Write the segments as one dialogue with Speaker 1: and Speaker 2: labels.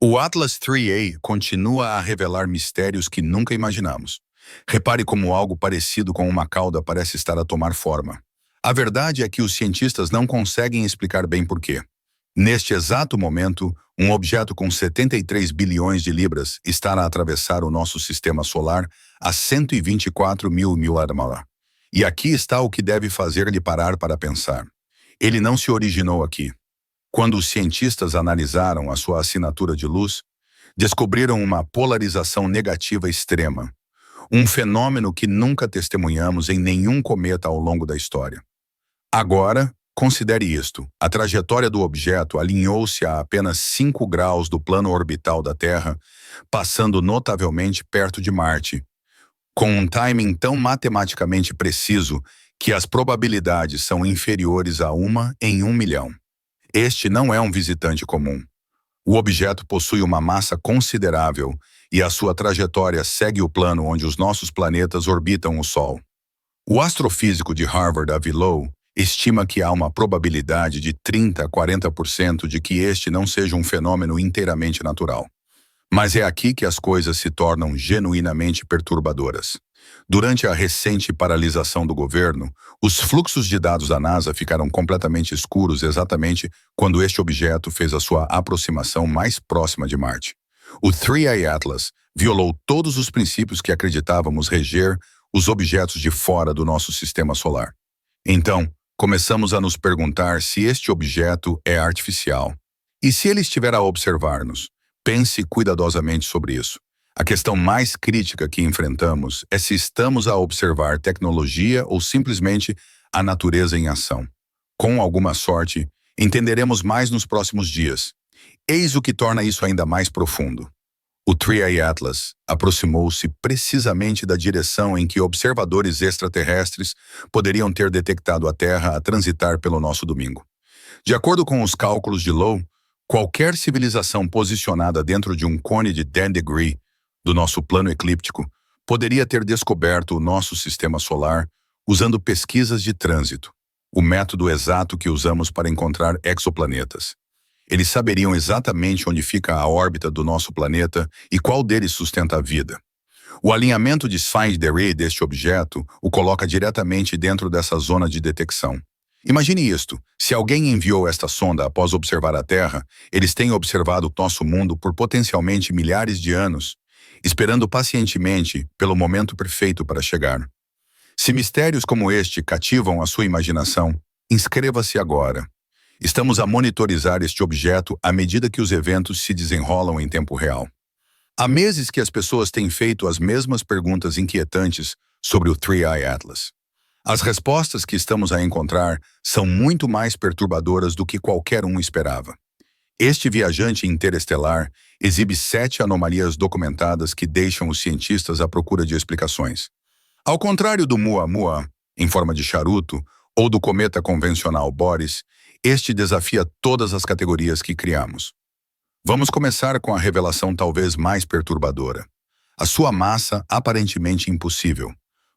Speaker 1: O Atlas 3A continua a revelar mistérios que nunca imaginamos. Repare como algo parecido com uma cauda parece estar a tomar forma. A verdade é que os cientistas não conseguem explicar bem por quê. Neste exato momento, um objeto com 73 bilhões de libras está a atravessar o nosso sistema solar a 124 mil milhas. E aqui está o que deve fazer-lhe parar para pensar. Ele não se originou aqui. Quando os cientistas analisaram a sua assinatura de luz, descobriram uma polarização negativa extrema, um fenômeno que nunca testemunhamos em nenhum cometa ao longo da história. Agora, considere isto: a trajetória do objeto alinhou-se a apenas 5 graus do plano orbital da Terra, passando notavelmente perto de Marte, com um timing tão matematicamente preciso que as probabilidades são inferiores a 1 em 1 milhão. Este não é um visitante comum. O objeto possui uma massa considerável e a sua trajetória segue o plano onde os nossos planetas orbitam o Sol. O astrofísico de Harvard, Avi Loeb, estima que há uma probabilidade de 30 a 40% de que este não seja um fenômeno inteiramente natural. Mas é aqui que as coisas se tornam genuinamente perturbadoras. Durante a recente paralisação do governo, os fluxos de dados da NASA ficaram completamente escuros exatamente quando este objeto fez a sua aproximação mais próxima de Marte. O 3A Atlas violou todos os princípios que acreditávamos reger os objetos de fora do nosso sistema solar. Então, começamos a nos perguntar se este objeto é artificial. E se ele estiver a observar-nos? Pense cuidadosamente sobre isso. A questão mais crítica que enfrentamos é se estamos a observar tecnologia ou simplesmente a natureza em ação. Com alguma sorte, entenderemos mais nos próximos dias. Eis o que torna isso ainda mais profundo. O 3A Atlas aproximou-se precisamente da direção em que observadores extraterrestres poderiam ter detectado a Terra a transitar pelo nosso domingo. De acordo com os cálculos de Loeb, qualquer civilização posicionada dentro de um cone de 10 degrees do nosso plano eclíptico poderia ter descoberto o nosso sistema solar usando pesquisas de trânsito, o método exato que usamos para encontrar exoplanetas. Eles saberiam exatamente onde fica a órbita do nosso planeta e qual deles sustenta a vida. O alinhamento de Saint-Deret deste objeto o coloca diretamente dentro dessa zona de detecção. Imagine isto: se alguém enviou esta sonda após observar a Terra, eles têm observado o nosso mundo por potencialmente milhares de anos, esperando pacientemente pelo momento perfeito para chegar. Se mistérios como este cativam a sua imaginação, inscreva-se agora. Estamos a monitorizar este objeto à medida que os eventos se desenrolam em tempo real. Há meses que as pessoas têm feito as mesmas perguntas inquietantes sobre o 3A Atlas. As respostas que estamos a encontrar são muito mais perturbadoras do que qualquer um esperava. Este viajante interestelar exibe 7 anomalias documentadas que deixam os cientistas à procura de explicações. Ao contrário do Muamua, em forma de charuto, ou do cometa convencional Boris, este desafia todas as categorias que criamos. Vamos começar com a revelação talvez mais perturbadora. A sua massa aparentemente impossível.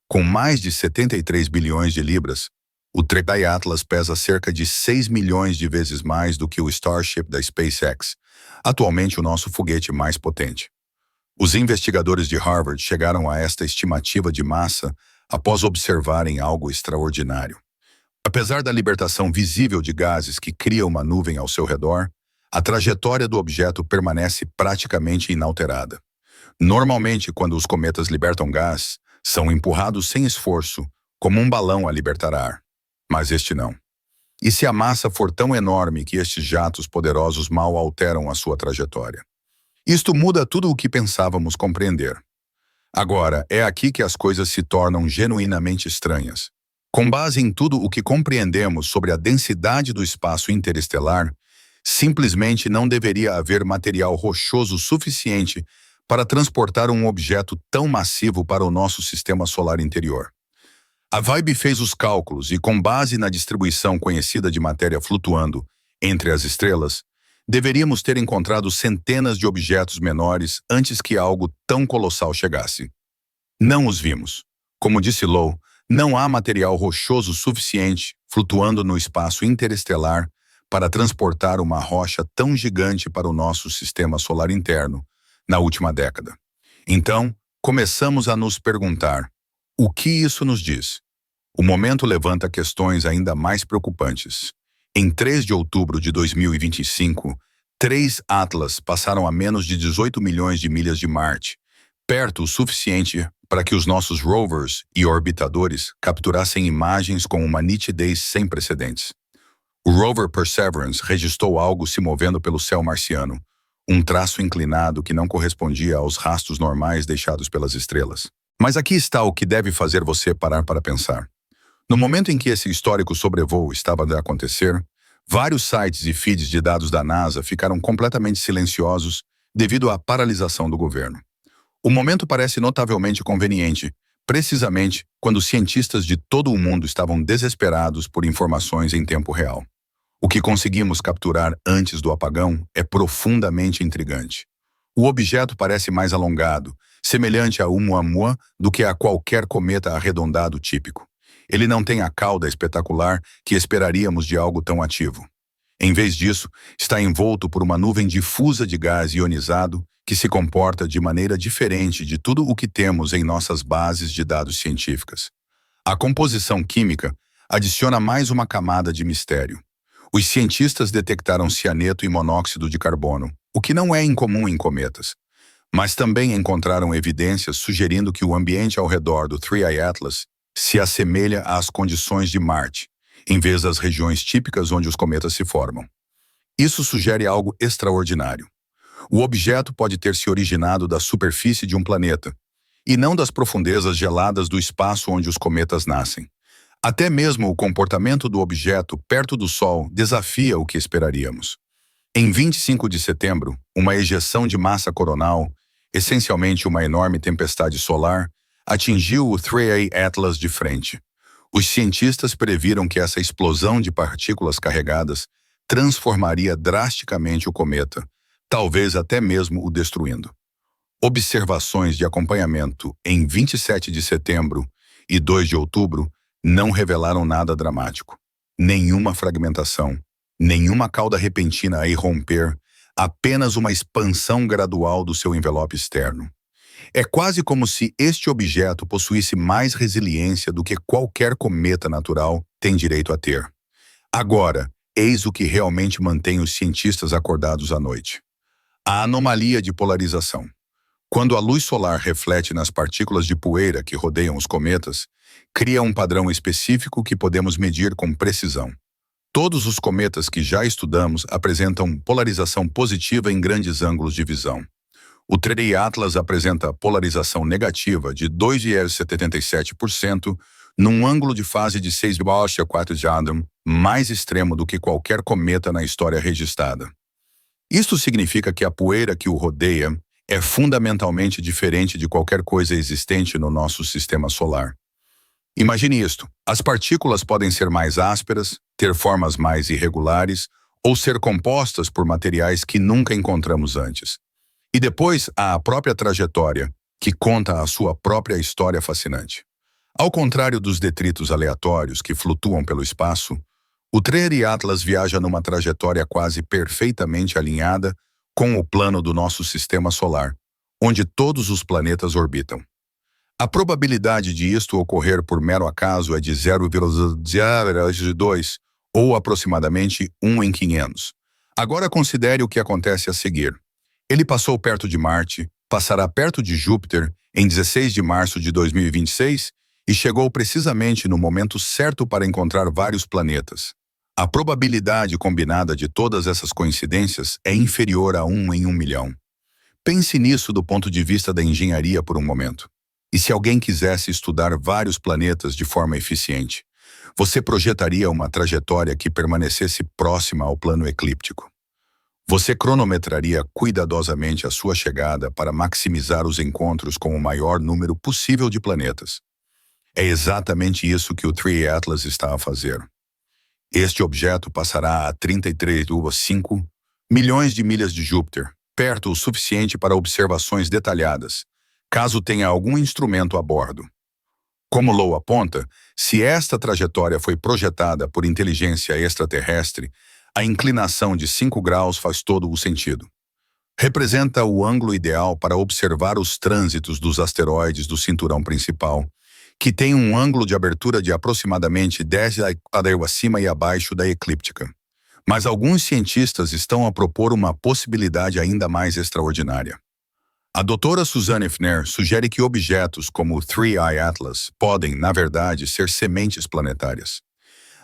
Speaker 1: Com mais de 73 bilhões de libras, o 3A Atlas pesa cerca de 6 milhões de vezes mais do que o Starship da SpaceX, atualmente o nosso foguete mais potente. Os investigadores de Harvard chegaram a esta estimativa de massa após observarem algo extraordinário. Apesar da libertação visível de gases que cria uma nuvem ao seu redor, a trajetória do objeto permanece praticamente inalterada. Normalmente, quando os cometas libertam gás, são empurrados sem esforço, como um balão a libertar ar. Mas este não. E se a massa for tão enorme que estes jatos poderosos mal alteram a sua trajetória? Isto muda tudo o que pensávamos compreender. Agora, é aqui que as coisas se tornam genuinamente estranhas. Com base em tudo o que compreendemos sobre a densidade do espaço interestelar, simplesmente não deveria haver material rochoso suficiente para transportar um objeto tão massivo para o nosso sistema solar interior. A Vibe fez os cálculos e, com base na distribuição conhecida de matéria flutuando entre as estrelas, deveríamos ter encontrado centenas de objetos menores antes que algo tão colossal chegasse. Não os vimos. Como disse Loeb, não há material rochoso suficiente flutuando no espaço interestelar para transportar uma rocha tão gigante para o nosso sistema solar interno na última década. Então, começamos a nos perguntar: o que isso nos diz? O momento levanta questões ainda mais preocupantes. Em 3 de outubro de 2025, 3 Atlas passaram a menos de 18 milhões de milhas de Marte, perto o suficiente para que os nossos rovers e orbitadores capturassem imagens com uma nitidez sem precedentes. O rover Perseverance registrou algo se movendo pelo céu marciano, um traço inclinado que não correspondia aos rastros normais deixados pelas estrelas. Mas aqui está o que deve fazer você parar para pensar. No momento em que esse histórico sobrevoo estava a acontecer, vários sites e feeds de dados da NASA ficaram completamente silenciosos devido à paralisação do governo. O momento parece notavelmente conveniente, precisamente quando cientistas de todo o mundo estavam desesperados por informações em tempo real. O que conseguimos capturar antes do apagão é profundamente intrigante. O objeto parece mais alongado, semelhante a Oumuamua do que a qualquer cometa arredondado típico. Ele não tem a cauda espetacular que esperaríamos de algo tão ativo. Em vez disso, está envolto por uma nuvem difusa de gás ionizado que se comporta de maneira diferente de tudo o que temos em nossas bases de dados científicas. A composição química adiciona mais uma camada de mistério. Os cientistas detectaram cianeto e monóxido de carbono, o que não é incomum em cometas, mas também encontraram evidências sugerindo que o ambiente ao redor do 3I Atlas se assemelha às condições de Marte, em vez das regiões típicas onde os cometas se formam. Isso sugere algo extraordinário. O objeto pode ter se originado da superfície de um planeta, e não das profundezas geladas do espaço onde os cometas nascem. Até mesmo o comportamento do objeto perto do Sol desafia o que esperaríamos. Em 25 de setembro, uma ejeção de massa coronal, essencialmente uma enorme tempestade solar, atingiu o 3I Atlas de frente. Os cientistas previram que essa explosão de partículas carregadas transformaria drasticamente o cometa, talvez até mesmo o destruindo. Observações de acompanhamento em 27 de setembro e 2 de outubro não revelaram nada dramático. Nenhuma fragmentação, nenhuma cauda repentina a irromper, apenas uma expansão gradual do seu envelope externo. É quase como se este objeto possuísse mais resiliência do que qualquer cometa natural tem direito a ter. Agora, eis o que realmente mantém os cientistas acordados à noite. A anomalia de polarização. Quando a luz solar reflete nas partículas de poeira que rodeiam os cometas, cria um padrão específico que podemos medir com precisão. Todos os cometas que já estudamos apresentam polarização positiva em grandes ângulos de visão. O 3I Atlas apresenta polarização negativa de 2,77% num ângulo de fase de 6,4 jadam, mais extremo do que qualquer cometa na história registrada. Isto significa que a poeira que o rodeia é fundamentalmente diferente de qualquer coisa existente no nosso sistema solar. Imagine isto: as partículas podem ser mais ásperas, ter formas mais irregulares ou ser compostas por materiais que nunca encontramos antes. E depois há a própria trajetória, que conta a sua própria história fascinante. Ao contrário dos detritos aleatórios que flutuam pelo espaço, o 3I Atlas viaja numa trajetória quase perfeitamente alinhada com o plano do nosso sistema solar, onde todos os planetas orbitam. A probabilidade de isto ocorrer por mero acaso é de 0,02, ou aproximadamente 1 em 500. Agora considere o que acontece a seguir. Ele passou perto de Marte, passará perto de Júpiter em 16 de março de 2026 e chegou precisamente no momento certo para encontrar vários planetas. A probabilidade combinada de todas essas coincidências é inferior a 1 em 1 milhão. Pense nisso do ponto de vista da engenharia por um momento. E se alguém quisesse estudar vários planetas de forma eficiente, você projetaria uma trajetória que permanecesse próxima ao plano eclíptico. Você cronometraria cuidadosamente a sua chegada para maximizar os encontros com o maior número possível de planetas. É exatamente isso que o 3I Atlas está a fazer. Este objeto passará a 33,5 milhões de milhas de Júpiter, perto o suficiente para observações detalhadas, caso tenha algum instrumento a bordo. Como Low aponta, se esta trajetória foi projetada por inteligência extraterrestre, A inclinação de 5 graus faz todo o sentido. Representa o ângulo ideal para observar os trânsitos dos asteroides do cinturão principal, que tem um ângulo de abertura de aproximadamente 10 graus acima e abaixo da eclíptica. Mas alguns cientistas estão a propor uma possibilidade ainda mais extraordinária. A doutora Suzanne Fner sugere que objetos como o Three Eye Atlas podem, na verdade, ser sementes planetárias.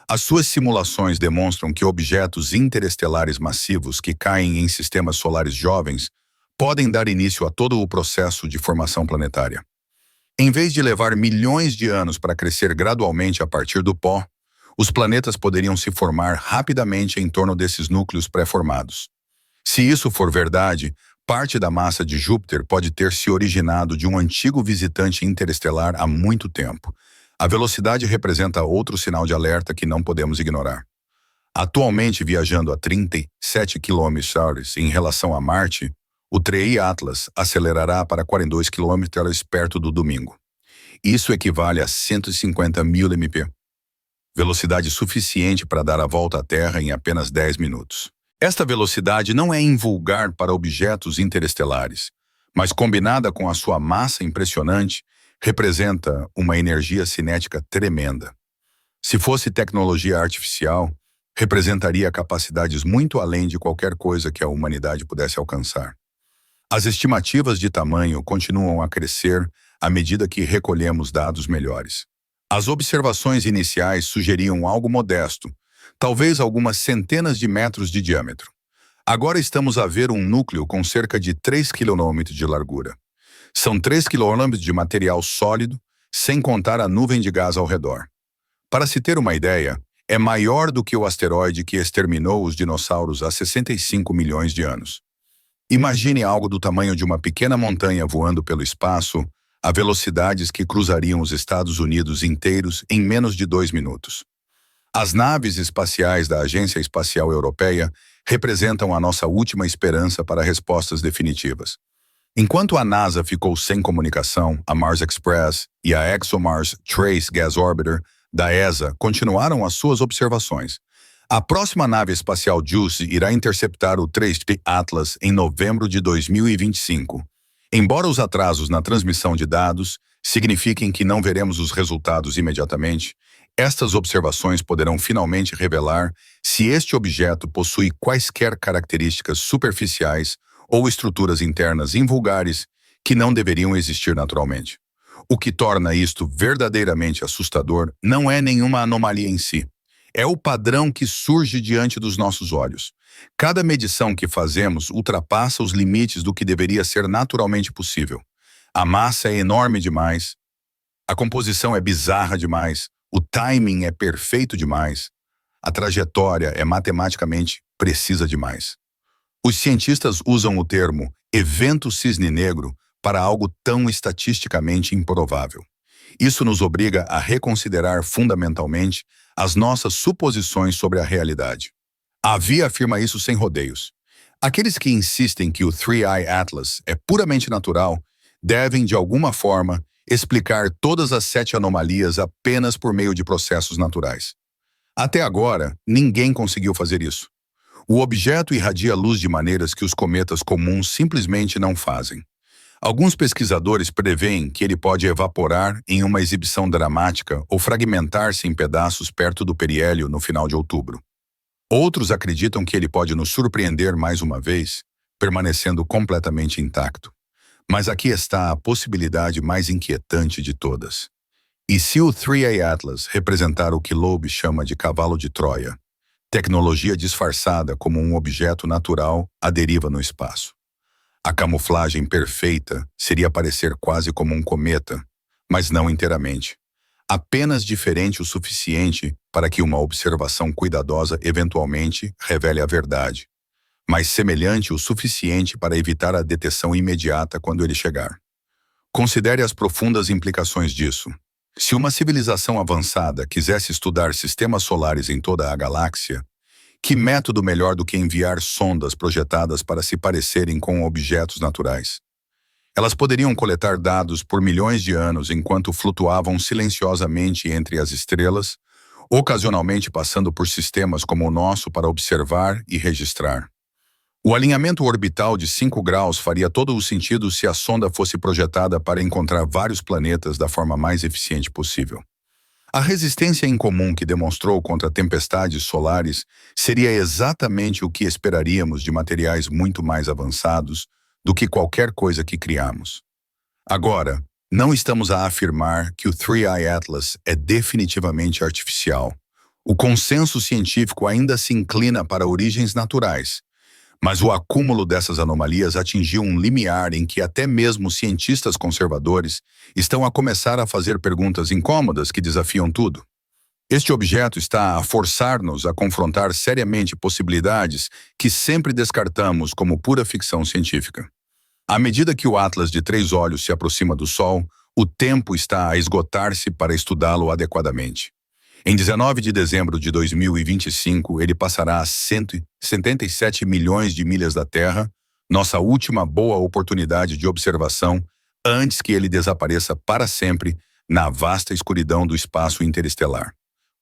Speaker 1: As suas simulações demonstram que objetos interestelares massivos que caem em sistemas solares jovens podem dar início a todo o processo de formação planetária. Em vez de levar milhões de anos para crescer gradualmente a partir do pó, os planetas poderiam se formar rapidamente em torno desses núcleos pré-formados. Se isso for verdade, parte da massa de Júpiter pode ter se originado de um antigo visitante interestelar há muito tempo. A velocidade representa outro sinal de alerta que não podemos ignorar. Atualmente viajando a 37 km/h em relação a Marte, o Three Atlas acelerará para 42 km/h perto do domingo. Isso equivale a 150 mil mph. Velocidade suficiente para dar a volta à Terra em apenas 10 minutos. Esta velocidade não é invulgar para objetos interestelares, mas combinada com a sua massa impressionante, representa uma energia cinética tremenda. Se fosse tecnologia artificial, representaria capacidades muito além de qualquer coisa que a humanidade pudesse alcançar. As estimativas de tamanho continuam a crescer à medida que recolhemos dados melhores. As observações iniciais sugeriam algo modesto, talvez algumas centenas de metros de diâmetro. Agora estamos a ver um núcleo com cerca de 3 km de largura. São 3 km de material sólido, sem contar a nuvem de gás ao redor. Para se ter uma ideia, é maior do que o asteroide que exterminou os dinossauros há 65 milhões de anos. Imagine algo do tamanho de uma pequena montanha voando pelo espaço, a velocidades que cruzariam os Estados Unidos inteiros em menos de 2 minutos. As naves espaciais da Agência Espacial Europeia representam a nossa última esperança para respostas definitivas. Enquanto a NASA ficou sem comunicação, a Mars Express e a ExoMars Trace Gas Orbiter da ESA continuaram as suas observações. A próxima nave espacial JUICE irá interceptar o Three Atlas em novembro de 2025. Embora os atrasos na transmissão de dados signifiquem que não veremos os resultados imediatamente, estas observações poderão finalmente revelar se este objeto possui quaisquer características superficiais ou estruturas internas invulgares que não deveriam existir naturalmente. O que torna isto verdadeiramente assustador não é nenhuma anomalia em si. É o padrão que surge diante dos nossos olhos. Cada medição que fazemos ultrapassa os limites do que deveria ser naturalmente possível. A massa é enorme demais, a composição é bizarra demais, o timing é perfeito demais, a trajetória é matematicamente precisa demais. Os cientistas usam o termo evento cisne negro para algo tão estatisticamente improvável. Isso nos obriga a reconsiderar fundamentalmente as nossas suposições sobre a realidade. A Via afirma isso sem rodeios. Aqueles que insistem que o Three Eye Atlas é puramente natural devem, de alguma forma, explicar todas as 7 anomalias apenas por meio de processos naturais. Até agora, ninguém conseguiu fazer isso. O objeto irradia luz de maneiras que os cometas comuns simplesmente não fazem. Alguns pesquisadores preveem que ele pode evaporar em uma exibição dramática ou fragmentar-se em pedaços perto do periélio no final de outubro. Outros acreditam que ele pode nos surpreender mais uma vez, permanecendo completamente intacto. Mas aqui está a possibilidade mais inquietante de todas. E se o Three Eye Atlas representar o que Loeb chama de cavalo de Troia, tecnologia disfarçada como um objeto natural à deriva no espaço? A camuflagem perfeita seria parecer quase como um cometa, mas não inteiramente. Apenas diferente o suficiente para que uma observação cuidadosa eventualmente revele a verdade, mas semelhante o suficiente para evitar a detecção imediata quando ele chegar. Considere as profundas implicações disso. Se uma civilização avançada quisesse estudar sistemas solares em toda a galáxia, que método melhor do que enviar sondas projetadas para se parecerem com objetos naturais? Elas poderiam coletar dados por milhões de anos enquanto flutuavam silenciosamente entre as estrelas, ocasionalmente passando por sistemas como o nosso para observar e registrar. O alinhamento orbital de 5 graus faria todo o sentido se a sonda fosse projetada para encontrar vários planetas da forma mais eficiente possível. A resistência incomum que demonstrou contra tempestades solares seria exatamente o que esperaríamos de materiais muito mais avançados do que qualquer coisa que criamos. Agora, não estamos a afirmar que o Three Eye Atlas é definitivamente artificial. O consenso científico ainda se inclina para origens naturais, mas o acúmulo dessas anomalias atingiu um limiar em que até mesmo cientistas conservadores estão a começar a fazer perguntas incômodas que desafiam tudo. Este objeto está a forçar-nos a confrontar seriamente possibilidades que sempre descartamos como pura ficção científica. À medida que o Atlas de 3 olhos se aproxima do Sol, o tempo está a esgotar-se para estudá-lo adequadamente. Em 19 de dezembro de 2025, ele passará a 177 milhões de milhas da Terra, nossa última boa oportunidade de observação antes que ele desapareça para sempre na vasta escuridão do espaço interestelar.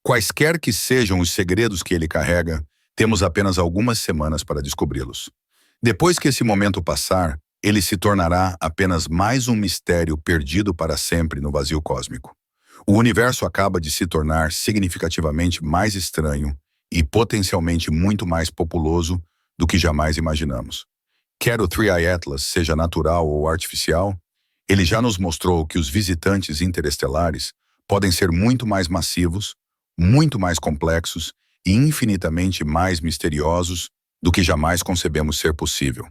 Speaker 1: Quaisquer que sejam os segredos que ele carrega, temos apenas algumas semanas para descobri-los. Depois que esse momento passar, ele se tornará apenas mais um mistério perdido para sempre no vazio cósmico. O universo acaba de se tornar significativamente mais estranho e potencialmente muito mais populoso do que jamais imaginamos. Quer o Three Eye Atlas seja natural ou artificial, ele já nos mostrou que os visitantes interestelares podem ser muito mais massivos, muito mais complexos e infinitamente mais misteriosos do que jamais concebemos ser possível.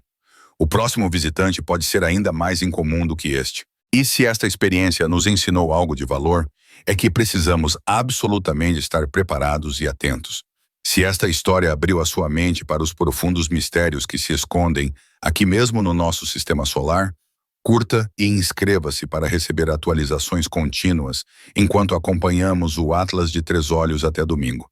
Speaker 1: O próximo visitante pode ser ainda mais incomum do que este. E se esta experiência nos ensinou algo de valor, é que precisamos absolutamente estar preparados e atentos. Se esta história abriu a sua mente para os profundos mistérios que se escondem aqui mesmo no nosso sistema solar, curta e inscreva-se para receber atualizações contínuas enquanto acompanhamos o Atlas de 3 olhos até domingo.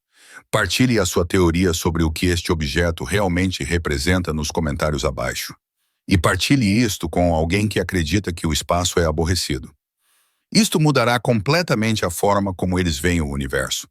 Speaker 1: Partilhe a sua teoria sobre o que este objeto realmente representa nos comentários abaixo. E partilhe isto com alguém que acredita que o espaço é aborrecido. Isto mudará completamente a forma como eles veem o universo.